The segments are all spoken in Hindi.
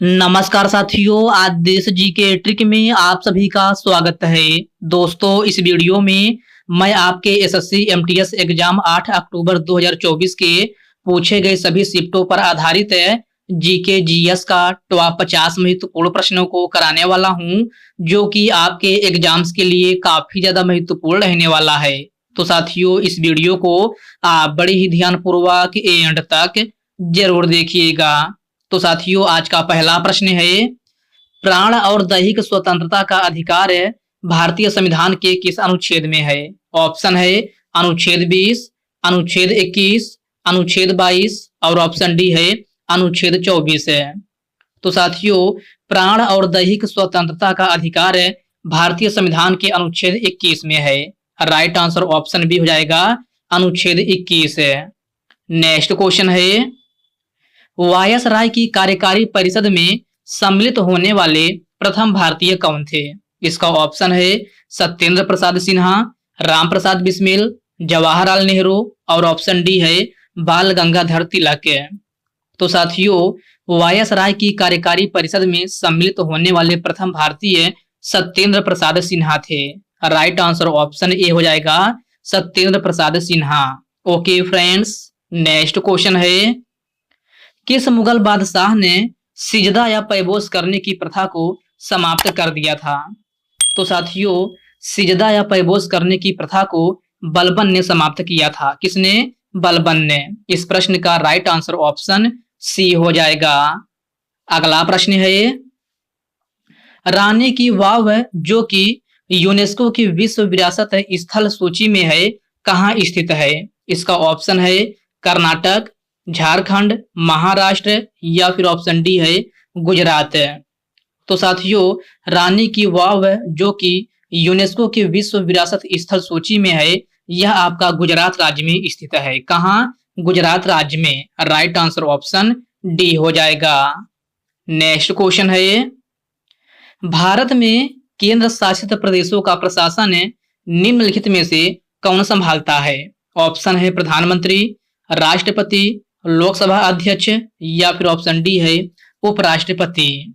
नमस्कार साथियों, आज देश जी के ट्रिक में आप सभी का स्वागत है। दोस्तों, इस वीडियो में मैं आपके एसएससी एमटीएस एग्जाम 8 अक्टूबर 2024 के पूछे गए सभी शिफ्टों पर आधारित है जीके जीएस का टॉप 50 महत्वपूर्ण प्रश्नों को कराने वाला हूं, जो कि आपके एग्जाम्स के लिए काफी ज्यादा महत्वपूर्ण रहने वाला है। तो साथियों, इस वीडियो को आप बड़े ही ध्यानपूर्वक एंड तक जरूर देखिएगा। तो साथियों, आज का पहला प्रश्न है, प्राण और दैहिक स्वतंत्रता का अधिकार भारतीय संविधान के किस अनुच्छेद में है? ऑप्शन है अनुच्छेद 20, अनुच्छेद 21, अनुच्छेद 22 और ऑप्शन डी है अनुच्छेद 24 है। तो साथियों, प्राण और दैहिक स्वतंत्रता का अधिकार भारतीय संविधान के अनुच्छेद 21 में है। राइट आंसर ऑप्शन बी हो जाएगा अनुच्छेद 21 है। नेक्स्ट क्वेश्चन है, वायसराय की कार्यकारी परिषद में सम्मिलित होने वाले प्रथम भारतीय कौन थे? इसका ऑप्शन है सत्येंद्र प्रसाद सिन्हा, राम प्रसाद बिस्मिल, जवाहरलाल नेहरू और ऑप्शन डी है बाल गंगाधर तिलक। तो साथियों, वायसराय की कार्यकारी परिषद में सम्मिलित होने वाले प्रथम भारतीय सत्येंद्र प्रसाद सिन्हा थे। राइट आंसर ऑप्शन ए हो जाएगा Satyendra Prasad Sinha. Okay friends, next question है, किस मुगल बादशाह ने सिजदा या पैबोस करने की प्रथा को समाप्त कर दिया था? तो साथियों, सिजदा या पैबोस करने की प्रथा को बलबन ने समाप्त किया था। किसने? बलबन ने। इस प्रश्न का राइट आंसर ऑप्शन सी हो जाएगा। अगला प्रश्न है, रानी की वाव जो कि यूनेस्को की विश्व विरासत स्थल सूची में है, कहाँ स्थित है? इसका ऑप्शन है कर्नाटक, झारखंड, महाराष्ट्र या फिर ऑप्शन डी है गुजरात। तो साथियों, रानी की वाव जो कि यूनेस्को की विश्व विरासत स्थल सूची में है, यह आपका गुजरात राज्य में स्थित है। कहाँ? गुजरात राज्य में। राइट आंसर ऑप्शन डी हो जाएगा। नेक्स्ट क्वेश्चन है, भारत में केंद्र शासित प्रदेशों का प्रशासन निम्नलिखित में से कौन संभालता है? ऑप्शन है प्रधानमंत्री, राष्ट्रपति, लोकसभा अध्यक्ष या फिर ऑप्शन डी है उपराष्ट्रपति।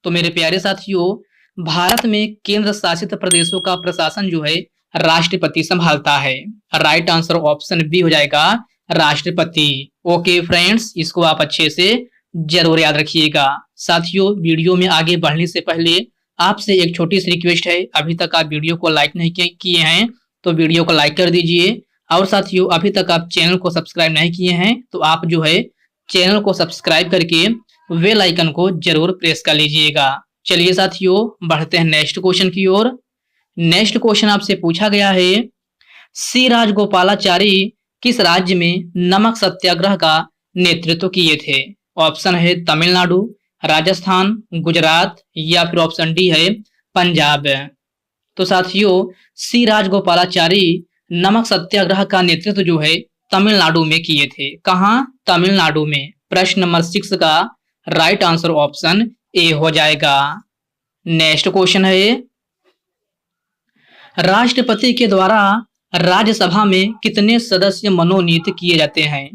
तो मेरे प्यारे साथियों, भारत में केंद्र शासित प्रदेशों का प्रशासन जो है राष्ट्रपति संभालता है। राइट आंसर ऑप्शन बी हो जाएगा राष्ट्रपति। ओके फ्रेंड्स, इसको आप अच्छे से जरूर याद रखिएगा। साथियों, वीडियो में आगे बढ़ने से पहले आपसे एक छोटी सी रिक्वेस्ट है, अभी तक आप वीडियो को लाइक नहीं किए हैं तो वीडियो को लाइक कर दीजिए। और साथियों, अभी तक आप चैनल को सब्सक्राइब नहीं किए हैं तो आप जो है चैनल को सब्सक्राइब करके बेल आइकन को जरूर प्रेस कर लीजिएगा। चलिए साथियों, बढ़ते हैं नेक्स्ट क्वेश्चन की ओर। नेक्स्ट क्वेश्चन आपसे पूछा गया है, सी राजगोपालाचारी किस राज्य में नमक सत्याग्रह का नेतृत्व किए थे? ऑप्शन है तमिलनाडु, राजस्थान, गुजरात या फिर ऑप्शन डी है पंजाब। तो साथियों, सी राजगोपालाचारी नमक सत्याग्रह का नेतृत्व जो है तमिलनाडु में किए थे। कहां? तमिलनाडु में। प्रश्न नंबर 6 का राइट आंसर ऑप्शन ए हो जाएगा। नेक्स्ट क्वेश्चन है, राष्ट्रपति के द्वारा राज्यसभा में कितने सदस्य मनोनीत किए जाते हैं?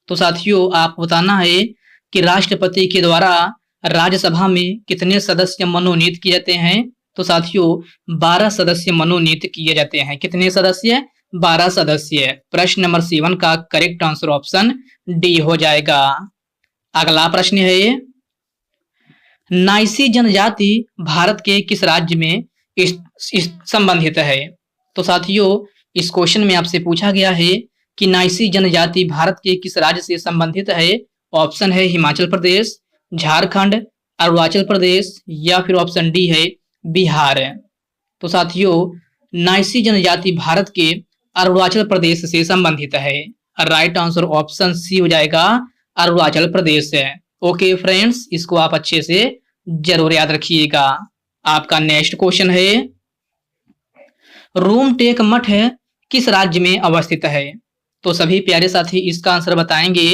तो साथियों, आप बताना है कि राष्ट्रपति के द्वारा राज्यसभा में कितने सदस्य मनोनीत किए जाते हैं। तो साथियों, 12 सदस्य मनोनीत किए जाते हैं। कितने सदस्य? 12 सदस्य। प्रश्न नंबर 7 का करेक्ट आंसर ऑप्शन डी हो जाएगा। अगला प्रश्न है, नाइसी जनजाति भारत के किस राज्य में संबंधित है? तो साथियों, इस क्वेश्चन में आपसे पूछा गया है कि नाइसी जनजाति भारत के किस राज्य से संबंधित है। ऑप्शन है हिमाचल प्रदेश, झारखंड, अरुणाचल प्रदेश या फिर ऑप्शन डी है बिहार। तो साथियों, नाइसी जनजाति भारत के अरुणाचल प्रदेश से संबंधित है। राइट आंसर ऑप्शन सी हो जाएगा अरुणाचल प्रदेश है। ओके फ्रेंड्स, इसको आप अच्छे से जरूर याद रखिएगा। आपका नेक्स्ट क्वेश्चन है, रूमटेक मठ किस राज्य में अवस्थित है? तो सभी प्यारे साथी इसका आंसर बताएंगे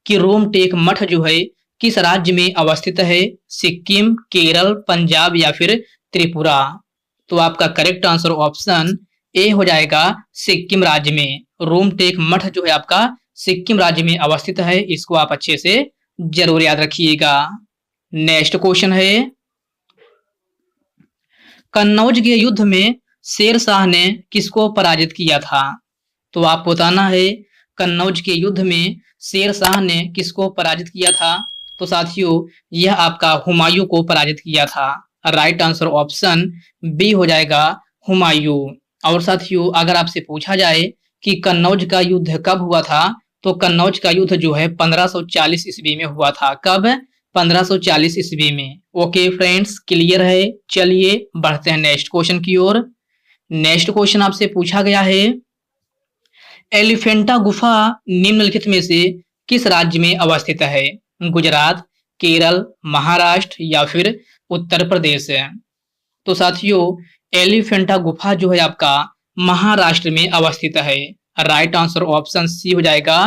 कि रूमटेक मठ जो है किस राज्य में अवस्थित है। सिक्किम, केरल, पंजाब या फिर त्रिपुरा। तो आपका करेक्ट आंसर ऑप्शन ए हो जाएगा सिक्किम राज्य में। रूमटेक मठ जो है आपका सिक्किम राज्य में अवस्थित है। इसको आप अच्छे से जरूर याद रखिएगा। नेक्स्ट क्वेश्चन है, कन्नौज के युद्ध में शेर शाह ने किसको पराजित किया था? तो आपको बताना है कन्नौज के युद्ध में शेर शाह ने किसको पराजित किया था? तो साथियों यह आपका हुमायूं को पराजित किया था। राइट आंसर ऑप्शन बी हो जाएगा हुमायूं। और साथियों अगर आपसे पूछा जाए कि कन्नौज का युद्ध कब हुआ था, तो कन्नौज का युद्ध जो है 1540 ईस्वी में हुआ था। कब? 1540 ईस्वी में। ओके फ्रेंड्स, क्लियर है। चलिए बढ़ते हैं नेक्स्ट क्वेश्चन की ओर। नेक्स्ट क्वेश्चन आपसे पूछा गया है, एलिफेंटा गुफा निम्नलिखित में से किस राज्य में अवस्थित है? गुजरात, केरल, महाराष्ट्र या फिर उत्तर प्रदेश है? तो साथियों एलिफेंटा गुफा जो है आपका महाराष्ट्र में अवस्थित है। राइट आंसर ऑप्शन सी हो जाएगा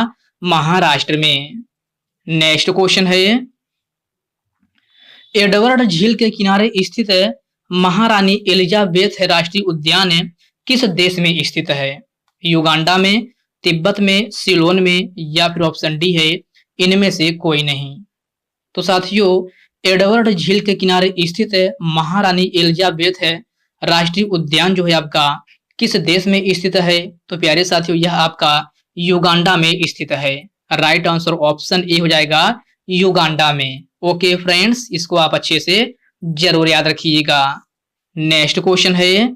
महाराष्ट्र में। नेक्स्ट क्वेश्चन है, एडवर्ड झील के किनारे स्थित महारानी एलिजाबेथ राष्ट्रीय उद्यान किस देश में स्थित है? युगांडा में, तिब्बत में, सिलोन में या फिर ऑप्शन डी है इनमें से कोई नहीं। तो साथियों एडवर्ड झील के किनारे स्थित महारानी एलिजाबेथ राष्ट्रीय उद्यान जो है आपका किस देश में स्थित है? तो प्यारे साथियों यह आपका युगांडा में स्थित है। राइट आंसर ऑप्शन ए हो जाएगा युगांडा में। ओके फ्रेंड्स, इसको आप अच्छे से जरूर याद रखिएगा। नेक्स्ट क्वेश्चन है,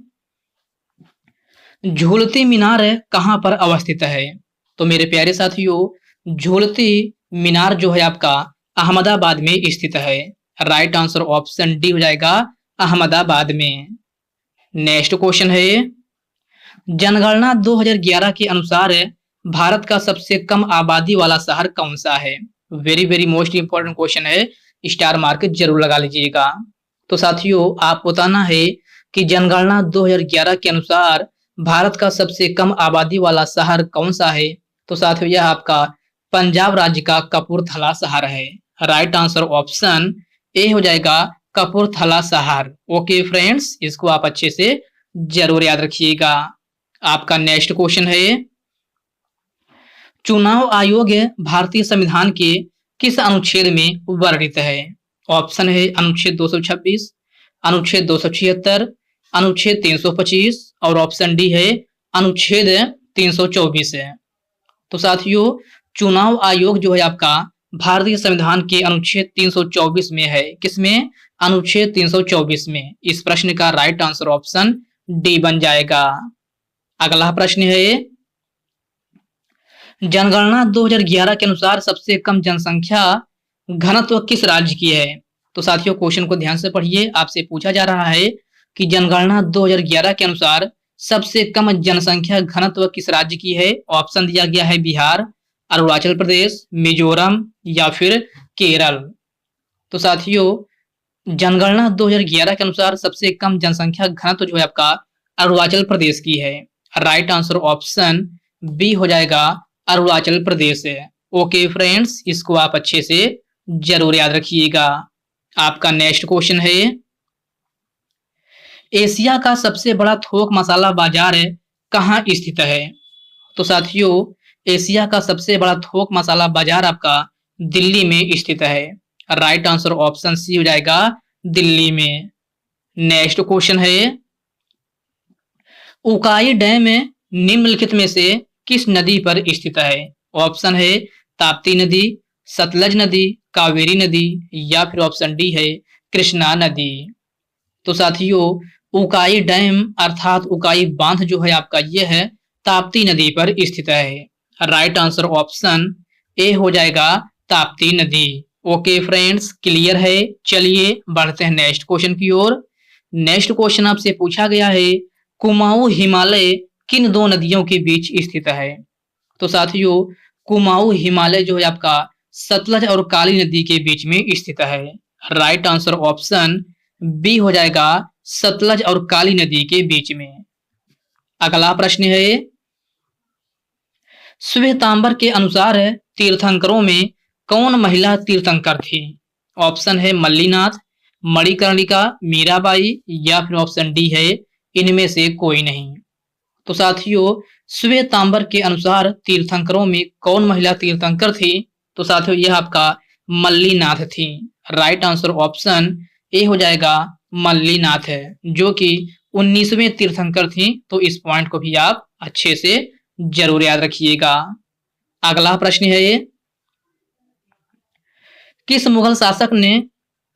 झूलती मीनार कहां पर अवस्थित है? तो मेरे प्यारे साथियों झूलती मीनार जो है आपका अहमदाबाद में स्थित है। राइट आंसर ऑप्शन डी हो जाएगा अहमदाबाद में। नेक्स्ट क्वेश्चन है, जनगणना 2011 के अनुसार भारत का सबसे कम आबादी वाला शहर कौन सा है? Very very most important question है, स्टार मार्क जरूर लगा लीजिएगा। तो साथियों आप बताना है कि जनगणना 2011 के अनुसार भारत का सबसे कम आबादी वाला शहर कौन सा है? तो साथियों यह आपका पंजाब राज्य का कपूरथला शहर है। राइट आंसर ऑप्शन ए हो जाएगा कपूरथला शहर। ओके फ्रेंड्स, इसको आप अच्छे से जरूर याद रखिएगा। आपका नेक्स्ट क्वेश्चन है, चुनाव आयोग भारतीय संविधान के किस अनुच्छेद में वर्णित है? ऑप्शन है अनुच्छेद 226, अनुच्छेद 276, अनुच्छेद 325 और ऑप्शन डी है अनुच्छेद 324 है। तो साथियों चुनाव आयोग जो है आपका भारतीय संविधान के अनुच्छेद 324 में है। किसमें? अनुच्छेद 324 में। इस प्रश्न का राइट आंसर ऑप्शन डी बन जाएगा। अगला प्रश्न है, जनगणना 2011 के अनुसार सबसे कम जनसंख्या घनत्व किस राज्य की है? तो साथियों क्वेश्चन को ध्यान से पढ़िए। आपसे पूछा जा रहा है कि जनगणना 2011 के अनुसार सबसे कम जनसंख्या घनत्व किस राज्य की है? ऑप्शन दिया गया है बिहार, अरुणाचल प्रदेश, मिजोरम या फिर केरल। तो साथियों जनगणना 2011 के अनुसार सबसे कम जनसंख्या घनत्व जो है आपका अरुणाचल प्रदेश की है। राइट आंसर ऑप्शन बी हो जाएगा अरुणाचल प्रदेश है। ओके फ्रेंड्स, इसको आप अच्छे से जरूर याद रखिएगा। आपका नेक्स्ट क्वेश्चन है, एशिया का सबसे बड़ा थोक मसाला बाजार कहाँ स्थित है? तो साथियों एशिया का सबसे बड़ा थोक मसाला बाजार आपका दिल्ली में स्थित है। राइट आंसर ऑप्शन सी हो जाएगा दिल्ली में। नेक्स्ट क्वेश्चन है, उकाई डैम निम्नलिखित में से किस नदी पर स्थित है? ऑप्शन है ताप्ती नदी, सतलज नदी, कावेरी नदी या फिर ऑप्शन डी है कृष्णा नदी। तो साथियों उकाई डैम अर्थात उकाई बांध जो है आपका ये है ताप्ती नदी पर स्थित है। राइट आंसर ऑप्शन ए हो जाएगा ताप्ती नदी। ओके फ्रेंड्स, क्लियर है। चलिए बढ़ते हैं नेक्स्ट क्वेश्चन की ओर। नेक्स्ट क्वेश्चन आपसे पूछा गया है, कुमाऊं हिमालय किन दो नदियों के बीच स्थित है? तो साथियों कुमाऊं हिमालय जो है आपका सतलज और काली नदी के बीच में स्थित है। राइट आंसर ऑप्शन बी हो जाएगा सतलज और काली नदी के बीच में। अगला प्रश्न है, श्वेतांबर के अनुसार तीर्थंकरों में कौन महिला तीर्थंकर थी? ऑप्शन है मल्लीनाथ, मणिकर्णिका, मीराबाई या फिर ऑप्शन डी है इनमें से कोई नहीं। तो साथियों श्वेतांबर के अनुसार तीर्थंकरों में कौन महिला तीर्थंकर थी? तो साथियों यह आपका मल्लीनाथ थी। राइट आंसर ऑप्शन ए हो जाएगा मल्लीनाथ है, जो कि 19वें तीर्थंकर थी। तो इस पॉइंट को भी आप अच्छे से जरूर याद रखिएगा। अगला प्रश्न है ये, किस मुगल शासक ने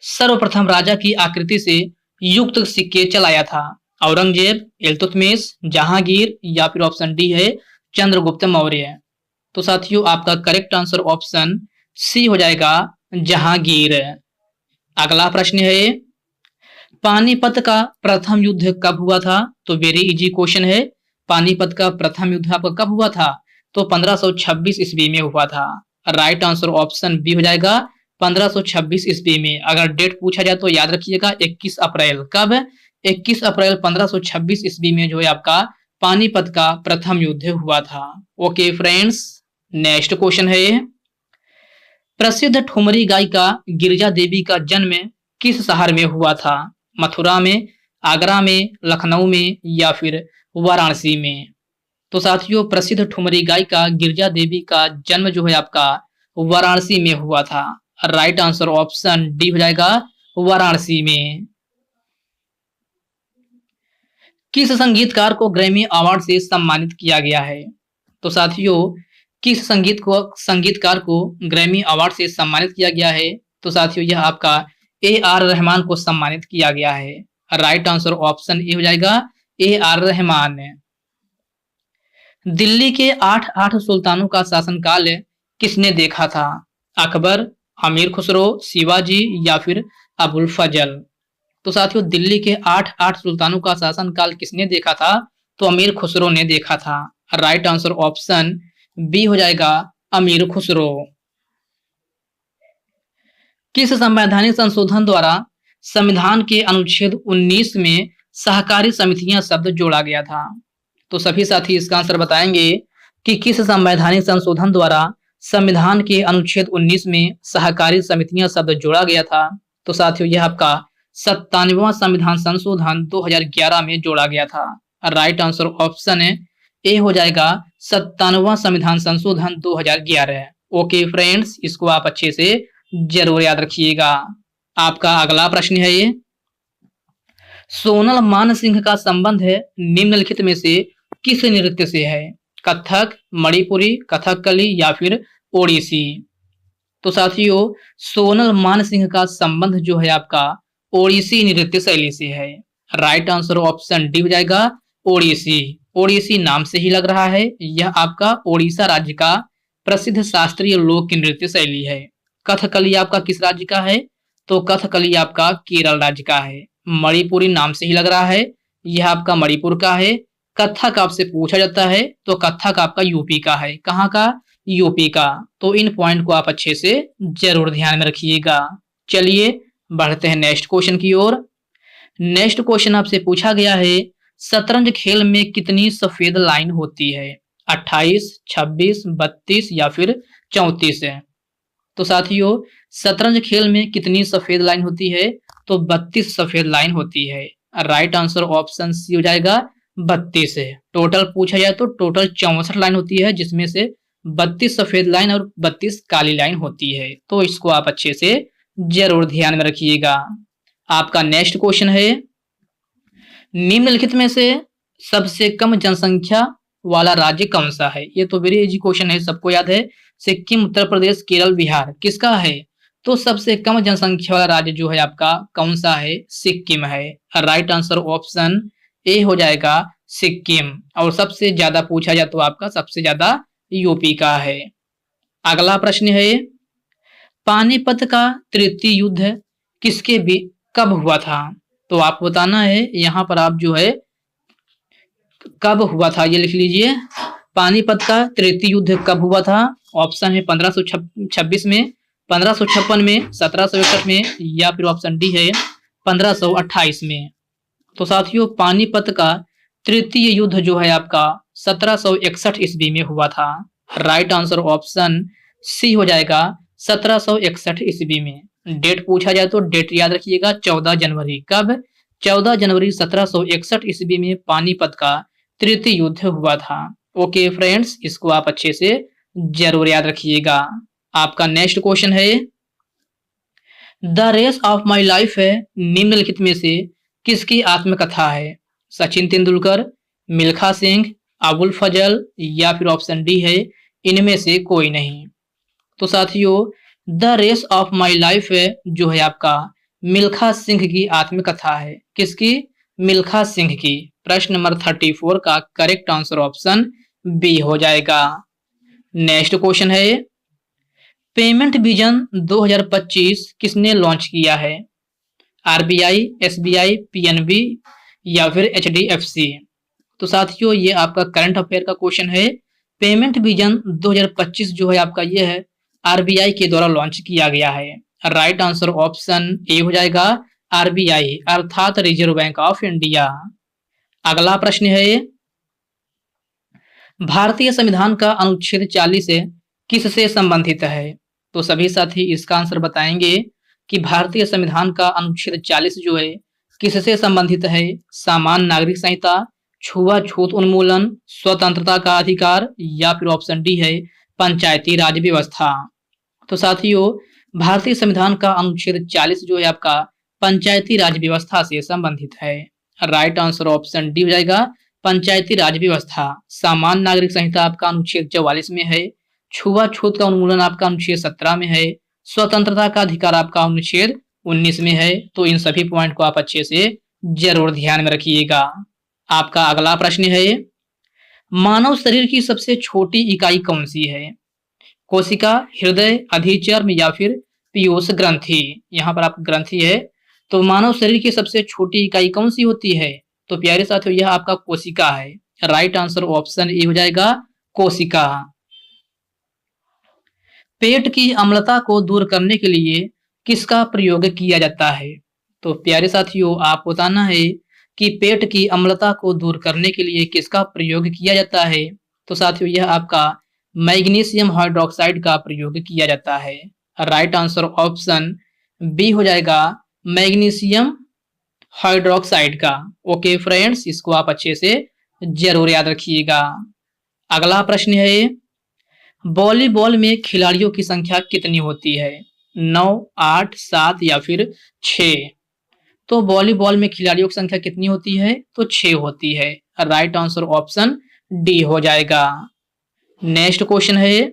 सर्वप्रथम राजा की आकृति से युक्त सिक्के चलाया था? औरंगजेब, इल्तुतमिश, जहांगीर या फिर ऑप्शन डी है चंद्रगुप्त मौर्य। तो साथियों आपका करेक्ट आंसर ऑप्शन सी हो जाएगा जहांगीर। अगला प्रश्न है, पानीपत का प्रथम युद्ध कब हुआ था? तो वेरी इजी क्वेश्चन है। पानीपत का प्रथम युद्ध आपका कब हुआ था? तो 1526 ईस्वी में हुआ था। राइट आंसर ऑप्शन बी हो जाएगा 1526 ईस्वी में। अगर डेट पूछा जाए तो याद रखिएगा 21 अप्रैल। कब? 21 अप्रैल 1526 ईस्वी में जो है आपका पानीपत का प्रथम युद्ध हुआ था। ओके फ्रेंड्स, नेक्स्ट क्वेश्चन है, प्रसिद्ध ठुमरी गायिका गिरिजा देवी का जन्म किस शहर में हुआ था? मथुरा में, आगरा में, लखनऊ में या फिर वाराणसी में? तो साथियों प्रसिद्ध ठुमरी गायिका गिरिजा देवी का जन्म जो है आपका वाराणसी में हुआ था। राइट आंसर ऑप्शन डी हो जाएगा वाराणसी में। किस संगीतकार को ग्रैमी अवार्ड से सम्मानित किया गया है? तो साथियों किस संगीतकार को ग्रैमी अवार्ड से सम्मानित किया गया है? तो साथियों यह आपका AR रहमान को सम्मानित किया गया है। राइट आंसर ऑप्शन ए हो जाएगा AR रहमान। दिल्ली के 8 सुल्तानों का शासनकाल किसने देखा था? अकबर, अमीर खुसरो, शिवाजी या फिर अबुल फजल? तो साथियों दिल्ली के 8 सुल्तानों का शासनकाल किसने देखा था? तो अमीर खुसरो ने देखा था। राइट आंसर ऑप्शन बी हो जाएगा अमीर खुसरो। किस संवैधानिक संशोधन द्वारा संविधान के अनुच्छेद 19 में सहकारी समितियां शब्द जोड़ा गया था? तो सभी साथी इसका आंसर बताएंगे कि किस संवैधानिक संशोधन द्वारा संविधान के अनुच्छेद 19 में सहकारी समितियां शब्द जोड़ा गया था? तो साथियों यह आपका 97वां संविधान संशोधन 2011 में जोड़ा गया था। राइट आंसर ऑप्शन ए हो जाएगा 97वां संविधान संशोधन 2011। ओके फ्रेंड्स, इसको आप अच्छे से जरूर याद रखिएगा। आपका अगला प्रश्न है ये, सोनल मानसिंह का संबंध है निम्नलिखित में से किस नृत्य से है? कथक, मणिपुरी, कथकली या फिर ओडिसी? तो साथियों सोनल मानसिंह का संबंध जो है आपका ओडिसी नृत्य शैली से है। राइट आंसर ऑप्शन डी हो जाएगा ओडिसी। ओडिसी नाम से ही लग रहा है यह आपका ओडिशा राज्य का प्रसिद्ध शास्त्रीय लोक नृत्य शैली है। कथकली आपका किस राज्य का है? तो कथकली आपका केरल राज्य का है। मणिपुरी नाम से ही लग रहा है यह आपका मणिपुर का है। कथक आपसे पूछा जाता है तो कथक आपका यूपी का है। कहाँ का? यूपी का। तो इन पॉइंट को आप अच्छे से जरूर ध्यान में रखिएगा। चलिए बढ़ते हैं नेक्स्ट क्वेश्चन की ओर। नेक्स्ट क्वेश्चन आपसे पूछा गया है, शतरंज खेल में कितनी सफेद लाइन होती है? 28, 26, 32 या फिर 34 है? तो साथियों शतरंज खेल में कितनी सफेद लाइन होती है? तो 32 सफेद लाइन होती है। राइट आंसर ऑप्शन सी हो जाएगा 32 है। टोटल पूछा जाए तो टोटल 64 लाइन होती है, जिसमें से 32 सफेद लाइन और 32 काली लाइन होती है। तो इसको आप अच्छे से जरूर ध्यान में रखिएगा। आपका नेक्स्ट क्वेश्चन है, निम्नलिखित में से सबसे कम जनसंख्या वाला राज्य कौन सा है? ये तो वेरी इजी क्वेश्चन है, सबको याद है। सिक्किम, उत्तर प्रदेश, केरल, बिहार, किसका है? तो सबसे कम जनसंख्या वाला राज्य जो है आपका कौन सा है? सिक्किम है। राइट आंसर ऑप्शन ए हो जाएगा सिक्किम। और सबसे ज्यादा पूछा जाए तो आपका सबसे ज्यादा यूपी का है। अगला प्रश्न है, पानीपत का तृतीय युद्ध किसके भी कब हुआ था? तो आपको बताना है यहाँ पर आप जो है कब हुआ था ये लिख लीजिए। पानीपत का तृतीय युद्ध कब हुआ था? ऑप्शन है 1526 में, 1556 में, 1761 में या फिर ऑप्शन डी है 1528 में। तो साथियों पानीपत का तृतीय युद्ध जो है आपका 1761 ईस्वी में हुआ था। राइट आंसर ऑप्शन सी हो जाएगा 1761 ईस्वी में। डेट पूछा जाए तो डेट याद रखिएगा 14 जनवरी। कब? 14 जनवरी 1761 ईस्वी में पानीपत का तृतीय युद्ध हुआ था। ओके फ्रेंड्स, इसको आप अच्छे से जरूर याद रखिएगा। आपका नेक्स्ट क्वेश्चन है, the race of my life है निम्नलिखित में से किसकी आत्मकथा है? सचिन तेंदुलकर, मिल्खा सिंह, अबुल फजल या फिर ऑप्शन डी है इनमें से कोई नहीं। तो साथियों the race of my life है जो है आपका मिल्खा सिंह की आत्मकथा है। किसकी? मिल्खा सिंह की। प्रश्न नंबर 34 का करेक्ट आंसर ऑप्शन बी हो जाएगा। नेक्स्ट क्वेश्चन है पेमेंट विजन 2025 किसने लॉन्च किया है? आरबीआई, एसबीआई, पीएनबी या फिर एचडीएफसी। तो साथियों ये आपका करंट अफेयर का क्वेश्चन है। पेमेंट विजन 2025 जो है आपका ये है आरबीआई के द्वारा लॉन्च किया गया है। राइट आंसर ऑप्शन ए हो जाएगा आरबीआई अर्थात रिजर्व बैंक ऑफ इंडिया। अगला प्रश्न है भारतीय संविधान का अनुच्छेद 40 किससे संबंधित है? तो सभी साथी इसका आंसर बताएंगे कि भारतीय संविधान का अनुच्छेद 40 जो है किससे संबंधित है? सामान्य नागरिक संहिता, छुआछूत उन्मूलन, स्वतंत्रता का अधिकार या फिर ऑप्शन डी है पंचायती राज व्यवस्था। तो साथियों भारतीय संविधान का अनुच्छेद 40 जो है आपका पंचायती राज व्यवस्था से संबंधित है। राइट आंसर ऑप्शन डी हो जाएगा पंचायती राज व्यवस्था। सामान्य नागरिक संहिता आपका अनुच्छेद 44 में है, छुआछूत का उन्मूलन आपका अनुच्छेद 17 में है, स्वतंत्रता का अधिकार आपका अनुच्छेद 19 में है। तो इन सभी पॉइंट को आप अच्छे से जरूर ध्यान में रखिएगा। आपका अगला प्रश्न है मानव शरीर की सबसे छोटी इकाई कौन सी है? कोशिका, हृदय, अधिचर्म या फिर पीयूष ग्रंथि। यहाँ पर आप ग्रंथि है। तो मानव शरीर की सबसे छोटी इकाई कौन सी होती है? तो प्यारे साथियों यह आपका कोशिका है। राइट आंसर ऑप्शन ए हो जाएगा कोशिका। पेट की अम्लता को दूर करने के लिए किसका प्रयोग किया जाता है? तो प्यारे साथियों आप बताना है कि पेट की अम्लता को दूर करने के लिए किसका प्रयोग किया जाता है? तो साथियों यह आपका मैग्नीशियम हाइड्रोक्साइड का प्रयोग किया जाता है। राइट आंसर ऑप्शन बी हो जाएगा मैग्नीशियम हाइड्रोक्साइड का। ओके फ्रेंड्स इसको आप अच्छे से जरूर याद रखिएगा। अगला प्रश्न है वॉलीबॉल में खिलाड़ियों की संख्या कितनी होती है? 9, 8, 7 या फिर 6। तो वॉलीबॉल में खिलाड़ियों की संख्या कितनी होती है? तो 6 होती है। राइट आंसर ऑप्शन डी हो जाएगा। नेक्स्ट क्वेश्चन है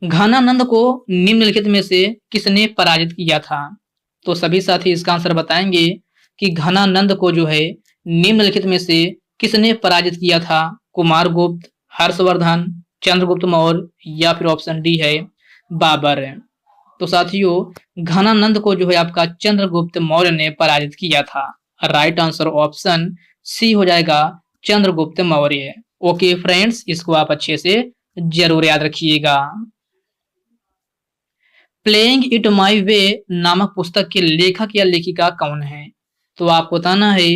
घनानंद को निम्नलिखित में से किसने पराजित किया था? तो सभी साथी इसका आंसर बताएंगे कि घनानंद को जो है निम्नलिखित में से किसने पराजित किया था? कुमारगुप्त, हर्षवर्धन, चंद्रगुप्त मौर्य या फिर ऑप्शन डी है बाबर। तो साथियों घनानंद को जो है आपका चंद्रगुप्त मौर्य ने पराजित किया था। राइट आंसर ऑप्शन सी हो जाएगा चंद्रगुप्त मौर्य। ओके फ्रेंड्स इसको आप अच्छे से जरूर याद रखिएगा। प्लेइंग इट माई वे नामक पुस्तक के लेखक या लेखिका कौन है? तो आपको बताना है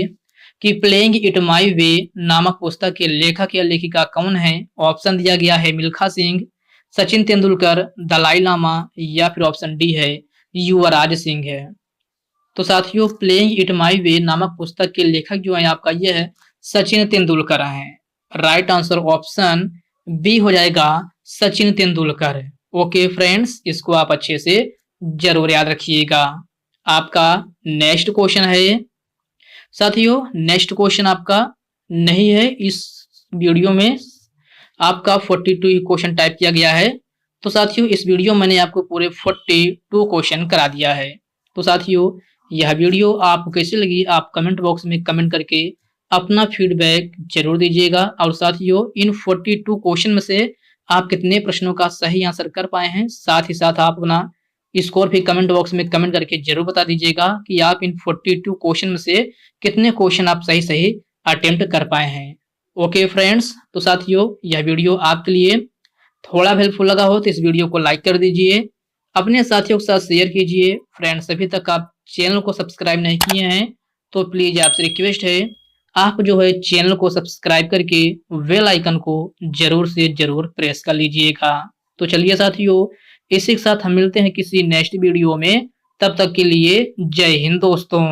कि प्लेइंग इट माई वे नामक पुस्तक के लेखक या लेखिका कौन है? ऑप्शन दिया गया है मिल्खा सिंह, सचिन तेंदुलकर, दलाई लामा या फिर ऑप्शन डी है युवराज सिंह है। तो साथियों प्लेइंग इट माई वे नामक पुस्तक के लेखक जो है आपका ये है सचिन तेंदुलकर है। राइट आंसर ऑप्शन बी हो जाएगा सचिन तेंदुलकर। ओके फ्रेंड्स इसको आप अच्छे से जरूर याद रखिएगा। आपका नेक्स्ट क्वेश्चन है साथियों नेक्स्ट क्वेश्चन आपका नहीं है इस वीडियो में आपका 42 क्वेश्चन टाइप किया गया है। तो साथियों इस वीडियो मैंने आपको पूरे 42 क्वेश्चन करा दिया है। तो साथियों यह वीडियो आपको कैसी लगी आप कमेंट बॉक्स में कमेंट करके अपना फीडबैक जरूर दीजिएगा। और साथियों इन 42 क्वेश्चन में से आप कितने प्रश्नों का सही आंसर कर पाए हैं, साथ ही साथ आप अपना स्कोर भी कमेंट बॉक्स में कमेंट करके जरूर बता दीजिएगा कि आप इन 42 क्वेश्चन में से कितने क्वेश्चन आप सही अटेम्प्ट कर पाए हैं। ओके फ्रेंड्स तो साथियों यह वीडियो आपके लिए थोड़ा हेल्पफुल लगा हो तो इस वीडियो को लाइक कर दीजिए, अपने साथियों के साथ शेयर कीजिए। फ्रेंड्स अभी तक आप चैनल को सब्सक्राइब नहीं किए हैं तो प्लीज आपसे रिक्वेस्ट है आप जो है चैनल को सब्सक्राइब करके बेल आइकन को जरूर से जरूर प्रेस कर लीजिएगा। तो चलिए साथियों इसी के साथ हम मिलते हैं किसी नेक्स्ट वीडियो में, तब तक के लिए जय हिंद दोस्तों।